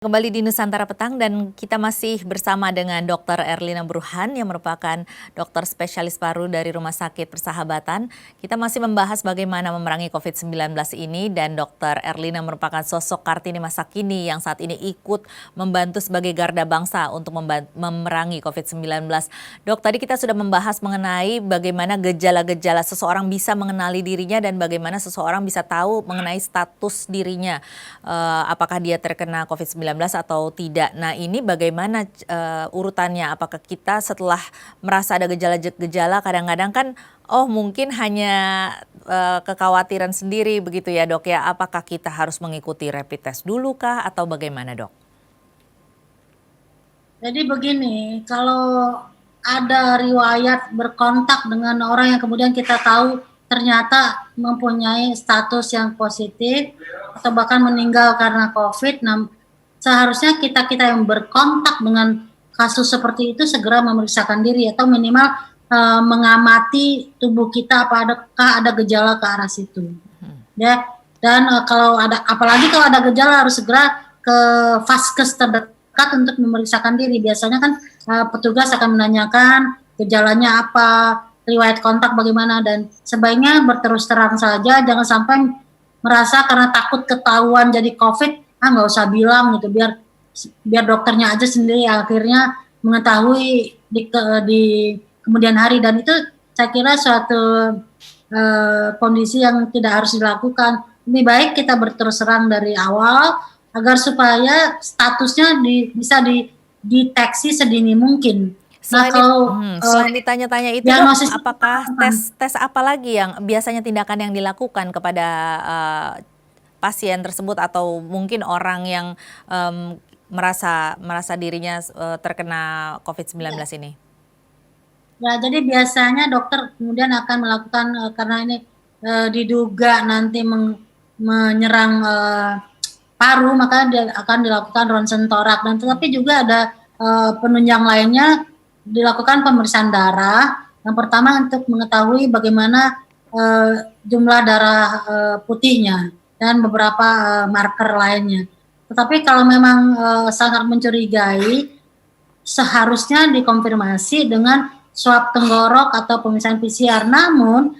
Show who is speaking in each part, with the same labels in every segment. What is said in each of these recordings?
Speaker 1: Kembali di Nusantara Petang dan kita masih bersama dengan Dr. Erlina Burhan yang merupakan dokter spesialis paru dari Rumah Sakit Persahabatan. Kita masih membahas bagaimana memerangi COVID-19 ini dan Dr. Erlina merupakan sosok Kartini masa kini yang saat ini ikut membantu sebagai garda bangsa untuk memerangi COVID-19. Dok, tadi kita sudah membahas mengenai bagaimana gejala-gejala seseorang bisa mengenali dirinya dan bagaimana seseorang bisa tahu mengenai status dirinya. Apakah dia terkena COVID-19 atau tidak. Nah, ini bagaimana urutannya? Apakah kita setelah merasa ada gejala-gejala kadang-kadang kan mungkin hanya kekhawatiran sendiri begitu ya, Dok ya. Apakah kita harus mengikuti rapid test dulu kah atau bagaimana, Dok?
Speaker 2: Jadi begini, kalau ada riwayat berkontak dengan orang yang kemudian kita tahu ternyata mempunyai status yang positif atau bahkan meninggal karena COVID, nah seharusnya kita-kita yang berkontak dengan kasus seperti itu segera memeriksakan diri atau minimal mengamati tubuh kita apakah ada gejala ke arah situ. Ya, dan kalau ada, apalagi kalau ada gejala harus segera ke vaskes terdekat untuk memeriksakan diri. Biasanya kan petugas akan menanyakan gejalanya apa, riwayat kontak bagaimana, dan sebaiknya berterus terang saja, jangan sampai merasa karena takut ketahuan jadi COVID, nggak usah bilang gitu, biar dokternya aja sendiri akhirnya mengetahui di kemudian hari, dan itu saya kira suatu kondisi yang tidak harus dilakukan. Lebih baik kita berterus terang dari awal agar supaya statusnya bisa dideteksi sedini mungkin.
Speaker 1: Selain ditanya-tanya itu, Dok,
Speaker 2: diagnosis
Speaker 1: apakah tes apa lagi yang biasanya tindakan yang dilakukan kepada pasien tersebut atau mungkin orang yang merasa dirinya terkena COVID-19 ini?
Speaker 2: Ya, jadi biasanya dokter kemudian akan melakukan karena ini diduga nanti menyerang paru, maka dia akan dilakukan ronsen torak, dan tetapi juga ada penunjang lainnya, dilakukan pemeriksaan darah. Yang pertama untuk mengetahui bagaimana jumlah darah putihnya dan beberapa marker lainnya. Tetapi kalau memang sangat mencurigai, seharusnya dikonfirmasi dengan swab tenggorok atau pemeriksaan PCR. Namun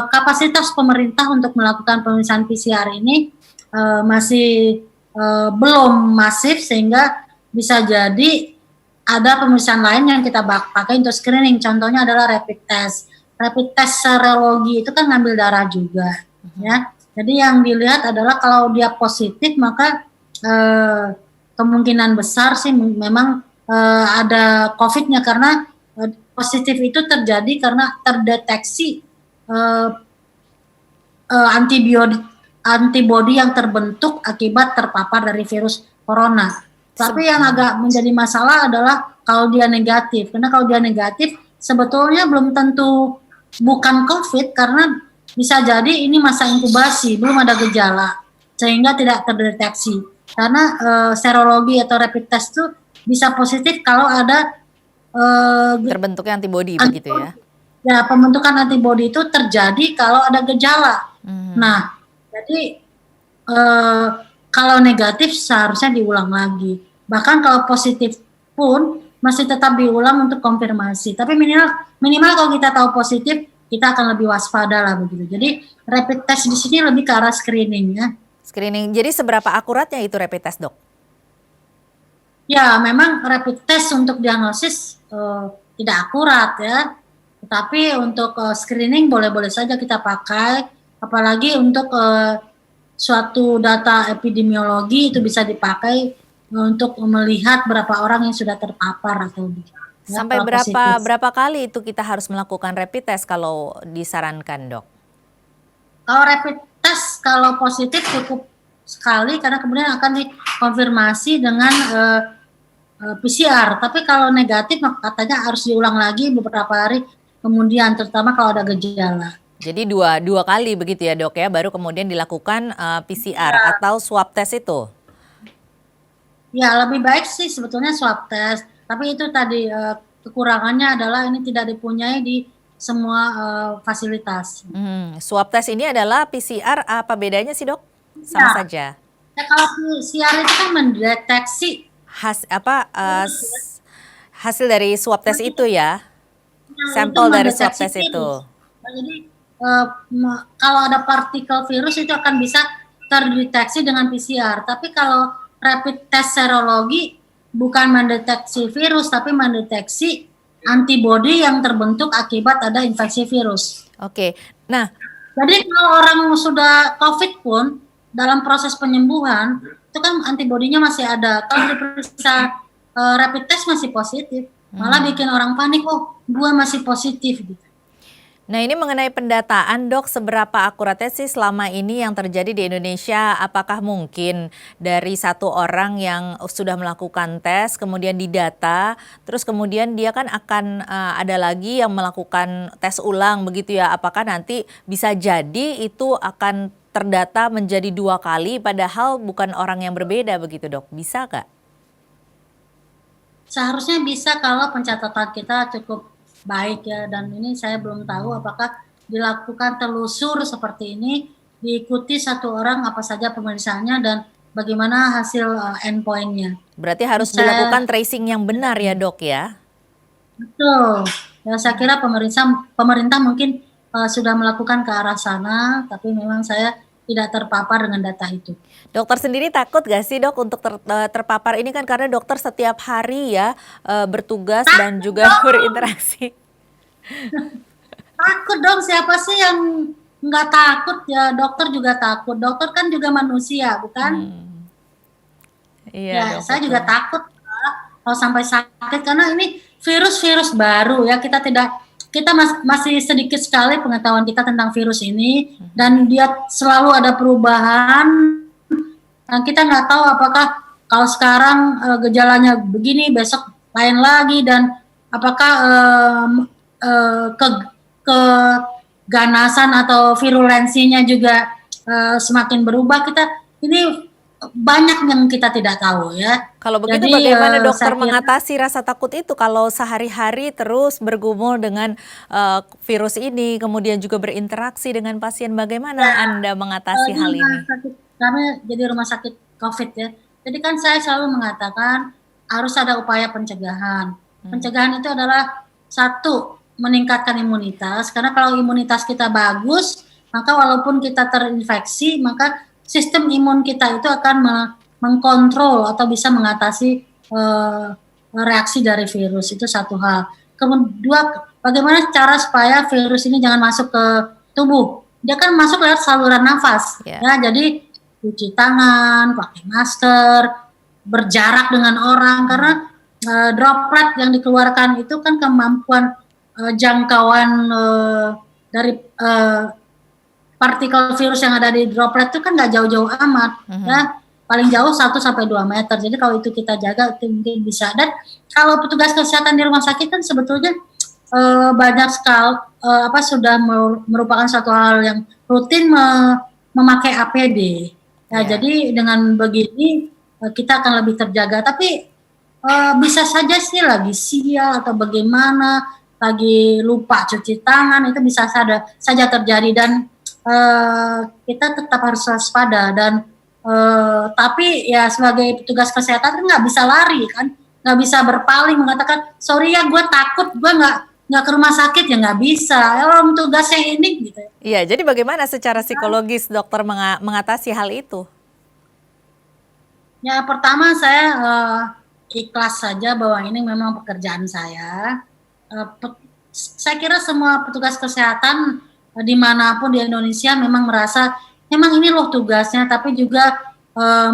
Speaker 2: kapasitas pemerintah untuk melakukan pemeriksaan PCR ini masih belum masif, sehingga bisa jadi ada pemeriksaan lain yang kita pakai untuk screening. Contohnya adalah rapid test. Rapid test serologi itu kan ngambil darah juga, ya. Jadi yang dilihat adalah kalau dia positif, maka kemungkinan besar sih memang ada COVID-nya, karena positif itu terjadi karena terdeteksi antibodi yang terbentuk akibat terpapar dari virus corona. Tapi yang agak menjadi masalah adalah kalau dia negatif, karena kalau dia negatif sebetulnya belum tentu bukan COVID, karena bisa jadi ini masa inkubasi, belum ada gejala sehingga tidak terdeteksi. Karena serologi atau rapid test itu bisa positif kalau ada
Speaker 1: terbentuknya antibodi begitu ya?
Speaker 2: Ya, pembentukan antibodi itu terjadi kalau ada gejala. Nah, jadi kalau negatif seharusnya diulang lagi. Bahkan kalau positif pun masih tetap diulang untuk konfirmasi. Tapi minimal kalau kita tahu positif, kita akan lebih waspada lah begitu. Jadi rapid test di sini lebih ke arah screening ya.
Speaker 1: Screening. Jadi seberapa akuratnya itu rapid test, Dok?
Speaker 2: Ya, memang rapid test untuk diagnosis tidak akurat ya. Tetapi untuk screening boleh-boleh saja kita pakai, apalagi untuk suatu data epidemiologi itu bisa dipakai untuk melihat berapa orang yang sudah terpapar atau
Speaker 1: ya, sampai berapa kali itu kita harus melakukan rapid test kalau disarankan, Dok?
Speaker 2: Kalau rapid test kalau positif cukup sekali, karena kemudian akan dikonfirmasi dengan PCR. Tapi kalau negatif katanya harus diulang lagi beberapa hari kemudian, terutama kalau ada gejala.
Speaker 1: Jadi dua kali begitu ya, Dok ya, baru kemudian dilakukan PCR ya, atau swab test itu?
Speaker 2: Ya, lebih baik sih sebetulnya swab test. Tapi itu tadi kekurangannya adalah ini tidak dipunyai di semua fasilitas.
Speaker 1: Swab test ini adalah PCR, apa bedanya sih, Dok? Sama saja?
Speaker 2: Ya kalau PCR itu kan mendeteksi virus ya.
Speaker 1: Hasil dari swab tes itu ya?
Speaker 2: Nah, itu
Speaker 1: Sampel dari swab
Speaker 2: mendeteksi
Speaker 1: tes itu.
Speaker 2: virus. Nah, jadi kalau ada partikel virus itu akan bisa terdeteksi dengan PCR. Tapi kalau rapid test serologi bukan mendeteksi virus, tapi mendeteksi antibodi yang terbentuk akibat ada infeksi virus.
Speaker 1: Oke. Nah,
Speaker 2: Jadi kalau orang sudah COVID pun dalam proses penyembuhan itu kan antibodinya masih ada. Kalau diperiksa rapid test masih positif, malah bikin orang panik. Oh, gua masih positif gitu.
Speaker 1: Nah, ini mengenai pendataan, Dok, seberapa akuratnya sih selama ini yang terjadi di Indonesia? Apakah mungkin dari satu orang yang sudah melakukan tes, kemudian didata, terus kemudian dia kan akan ada lagi yang melakukan tes ulang begitu ya? Apakah nanti bisa jadi itu akan terdata menjadi 2 kali, padahal bukan orang yang berbeda begitu, Dok? Bisa nggak?
Speaker 2: Seharusnya bisa kalau pencatatan kita cukup baik ya, dan ini saya belum tahu apakah dilakukan telusur seperti ini, diikuti satu orang apa saja pemeriksaannya dan bagaimana hasil endpoint-nya.
Speaker 1: Berarti harus
Speaker 2: Saya
Speaker 1: dilakukan tracing yang benar ya, Dok ya?
Speaker 2: betul. Ya, saya kira pemerintah mungkin sudah melakukan ke arah sana, tapi memang saya tidak terpapar dengan data itu.
Speaker 1: Dokter sendiri takut gak sih, Dok, untuk terpapar ini kan karena dokter setiap hari ya bertugas dan
Speaker 2: Takut
Speaker 1: juga
Speaker 2: dong,
Speaker 1: berinteraksi.
Speaker 2: takut dong. Siapa sih yang nggak takut ya? Dokter juga takut. Dokter kan juga manusia, bukan?
Speaker 1: Hmm, iya
Speaker 2: Ya,
Speaker 1: dok,
Speaker 2: saya
Speaker 1: betul.
Speaker 2: juga takut kalau sampai sakit karena ini virus-virus baru ya. Masih sedikit sekali pengetahuan kita tentang virus ini dan dia selalu ada perubahan. Dan kita nggak tahu apakah kalau sekarang gejalanya begini, besok lain lagi, dan apakah ke keganasan atau virulensinya juga semakin berubah. Ini banyak yang kita tidak tahu ya.
Speaker 1: Kalau begitu
Speaker 2: Jadi
Speaker 1: bagaimana dokter
Speaker 2: saya kira
Speaker 1: mengatasi rasa takut itu kalau sehari-hari terus bergumul dengan virus ini, kemudian juga berinteraksi dengan pasien,
Speaker 2: ya,
Speaker 1: bagaimana Anda mengatasi
Speaker 2: di
Speaker 1: hal
Speaker 2: rumah
Speaker 1: ini?
Speaker 2: sakit kami jadi rumah sakit COVID ya. Jadi kan saya selalu mengatakan harus ada upaya pencegahan. Pencegahan itu adalah satu, meningkatkan imunitas, karena kalau imunitas kita bagus, maka walaupun kita terinfeksi, maka sistem imun kita itu akan mengkontrol atau bisa mengatasi reaksi dari virus. Itu satu hal. Kedua, bagaimana cara supaya virus ini jangan masuk ke tubuh? Dia kan masuk lewat saluran nafas,
Speaker 1: Ya.
Speaker 2: ya. Jadi cuci tangan, pakai masker, berjarak dengan orang, karena droplet yang dikeluarkan itu kan kemampuan jangkauan dari partikel virus yang ada di droplet itu kan nggak jauh-jauh amat, ya. Paling jauh 1 sampai 2 meter. Jadi kalau itu kita jaga, itu mungkin bisa. Dan kalau petugas kesehatan di rumah sakit kan sebetulnya banyak sekali sudah merupakan satu hal yang rutin memakai APD. Ya,
Speaker 1: Ya.
Speaker 2: jadi dengan begini kita akan lebih terjaga. Tapi bisa saja sih lagi sial atau bagaimana, lagi lupa cuci tangan, itu bisa saja terjadi, dan kita tetap harus waspada. Dan tapi ya sebagai petugas kesehatan kan nggak bisa lari kan, nggak bisa berpaling mengatakan sorry ya gue takut, gue nggak ke rumah sakit, ya nggak bisa. Ya, orang tugasnya ini gitu.
Speaker 1: Iya, jadi bagaimana secara psikologis dokter mengatasi hal itu?
Speaker 2: Ya pertama saya ikhlas saja bahwa ini memang pekerjaan saya. Saya kira semua petugas kesehatan dimanapun di Indonesia memang merasa memang ini loh tugasnya, tapi juga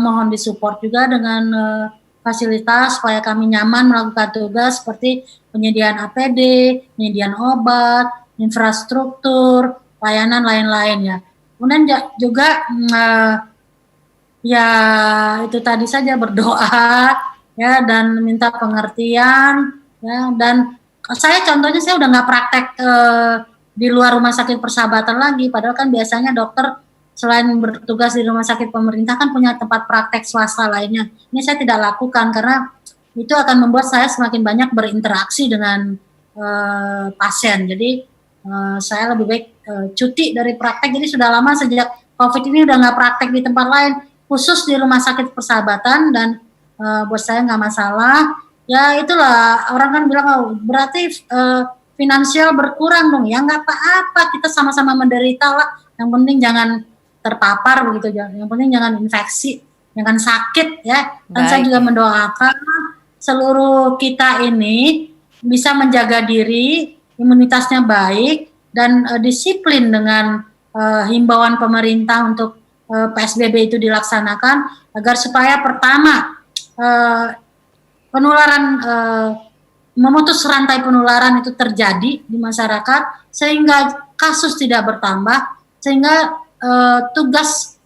Speaker 2: mohon disupport juga dengan fasilitas supaya kami nyaman melakukan tugas seperti penyediaan APD, penyediaan obat, infrastruktur, layanan lain-lain ya. Kemudian juga ya itu tadi saja, berdoa ya dan minta pengertian ya. Dan contohnya saya udah nggak praktek di luar rumah sakit persahabatan lagi, padahal kan biasanya dokter selain bertugas di rumah sakit pemerintah kan punya tempat praktek swasta lainnya. Ini saya tidak lakukan karena itu akan membuat saya semakin banyak berinteraksi dengan pasien. Jadi saya lebih baik cuti dari praktek. Jadi sudah lama sejak COVID ini udah nggak praktek di tempat lain. khusus di Rumah Sakit Persahabatan dan buat saya nggak masalah. Ya itulah orang kan bilang, oh, berarti finansial berkurang dong. Ya nggak apa-apa, kita sama-sama menderita lah. Yang penting jangan terpapar begitu, yang penting jangan infeksi, jangan sakit ya. Dan saya juga mendoakan seluruh kita ini bisa menjaga diri, imunitasnya baik dan disiplin dengan himbauan pemerintah untuk PSBB itu dilaksanakan agar supaya pertama penularan memutus rantai penularan itu terjadi di masyarakat sehingga kasus tidak bertambah, sehingga tugas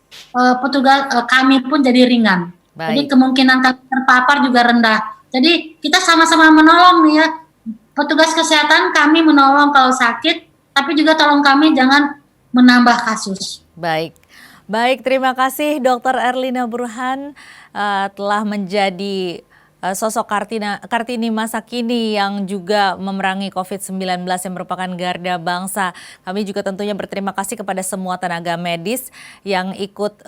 Speaker 2: petugas kami pun jadi ringan. Jadi kemungkinan kami terpapar juga rendah. Jadi kita sama-sama menolong nih ya, petugas kesehatan kami menolong kalau sakit, tapi juga tolong kami jangan menambah kasus.
Speaker 1: Baik, terima kasih Dr. Erlina Burhan telah menjadi sosok Kartini masa kini yang juga memerangi COVID-19 yang merupakan garda bangsa. Kami juga tentunya berterima kasih kepada semua tenaga medis yang ikut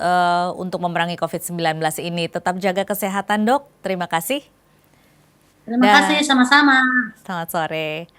Speaker 1: untuk memerangi COVID-19 ini. Tetap jaga kesehatan, Dok. Terima kasih.
Speaker 2: Terima kasih, sama-sama.
Speaker 1: Selamat sore.